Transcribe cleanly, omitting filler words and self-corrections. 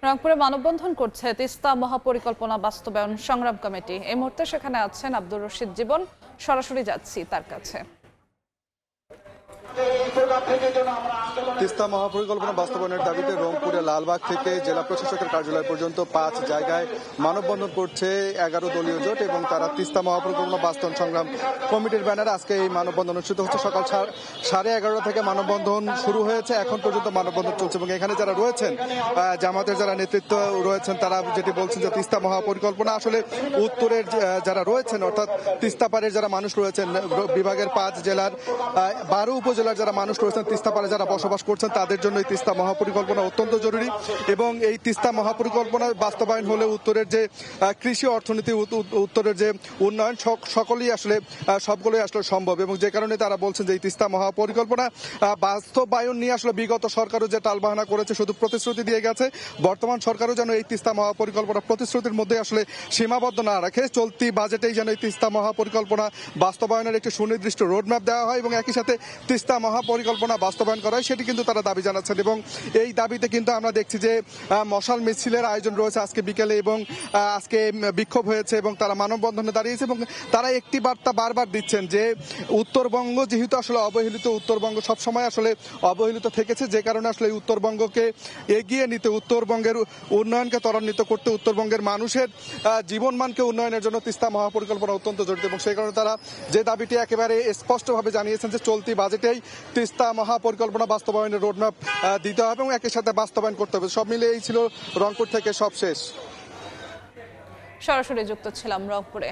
রংপুরে মানববন্ধন করছে তিস্তা মহাপরিকল্পনা বাস্তবায়ন সংগ্রাম কমিটি। এই মুহূর্তে সেখানে আছেন আব্দুর রশিদ জীবন, সরাসরি যাচ্ছি তার কাছে। তিস্তা মহাপরিকল্পনা বাস্তবায়নের দাবিতে রংপুরে লালবাগ থেকে জেলা প্রশাসকের কার্যালয় পর্যন্ত 5 জায়গায় মানববন্ধন করছে 11 দলীয় জোট এবং তারা তিস্তা মহাপরিকল্পনা বাস্তবায়ন সংগ্রাম কমিটির ব্যানারে আজকে এই মানববন্ধন অনুষ্ঠিত হচ্ছে। সকাল 11:30 থেকে মানববন্ধন শুরু হয়েছে, এখন পর্যন্ত মানববন্ধন চলছে এবং এখানে যারা রয়েছেন জামাতের যারা নেতৃত্ব রয়েছেন তারা যেটি বলছেন যে তিস্তা মহাপরিকল্পনা আসলে উত্তরের যারা রয়েছেন অর্থাৎ তিস্তা পাড়ের যারা মানুষ রয়েছেন বিভাগের 5 জেলার 12 উপজেলার যারা মানুষ রয়েছেন তিস্তা পাড়ে যারা বসবাস করছেন তাদের জন্য এই তিস্তা মহাপরিকল্পনা অত্যন্ত জরুরি এবং এই তিস্তা মহাপরিকল্পনা বাস্তবায়ন হলে উত্তরের যে কৃষি অর্থনীতি উত্তরের যে উন্নয়ন সকলেই আসলে সবগুলোই আসলে সম্ভব এবং যে কারণে তারা বলছেন যে এই তিস্তা মহাপরিকল্পনা বাস্তবায়ন নিয়ে আসলে বিগত সরকারও যে টালবাহানা করেছে শুধু প্রতিশ্রুতি দিয়ে গেছে, বর্তমান সরকারও যেন এই তিস্তা মহাপরিকল্পনা প্রতিশ্রুতির মধ্যে আসলে সীমাবদ্ধ না রাখে, চলতি বাজেটেই যেন এই তিস্তা মহাপরিকল্পনা বাস্তবায়নের একটি সুনির্দিষ্ট রোডম্যাপ দেওয়া হয় এবং একই সাথে তিস্তা মহাপরিকল্পনা বাস্তবায়ন করা হয় সেটি কিন্তু তারা দাবি জানাচ্ছেন এবং এই দাবিতে কিন্তু আমরা দেখছি যে মশাল মিছিলের আয়োজন রয়েছে আজকে বিকেলে এবং আজকে বিক্ষোভ হয়েছে এবং তারা মানববন্ধনে দাঁড়িয়েছে এবং তারা একটি বার্তা বারবার দিচ্ছেন যে উত্তরবঙ্গ যেহেতু আসলে অবহেলিত, উত্তরবঙ্গ সবসময় আসলে অবহেলিত থেকেছে, যে কারণে আসলে এই উত্তরবঙ্গকে এগিয়ে নিতে, উত্তরবঙ্গের উন্নয়নকে ত্বরান্বিত করতে, উত্তরবঙ্গের মানুষের জীবনমানকে উন্নয়নের জন্য তিস্তা মহাপরিকল্পনা অত্যন্ত জরুরি এবং সেই কারণে তারা যে দাবিটি একেবারে স্পষ্টভাবে জানিয়েছেন যে চলতি বাজেটেই তিস্তা মহাপরিকল্পনা বাস্তবায়নের রোডম্যাপ দিতে হবে এবং একই সাথে বাস্তবায়ন করতে হবে। সব মিলে এই ছিল রংপুর থেকে সব শেষ। সরাসরি যুক্ত ছিলাম রংপুরে।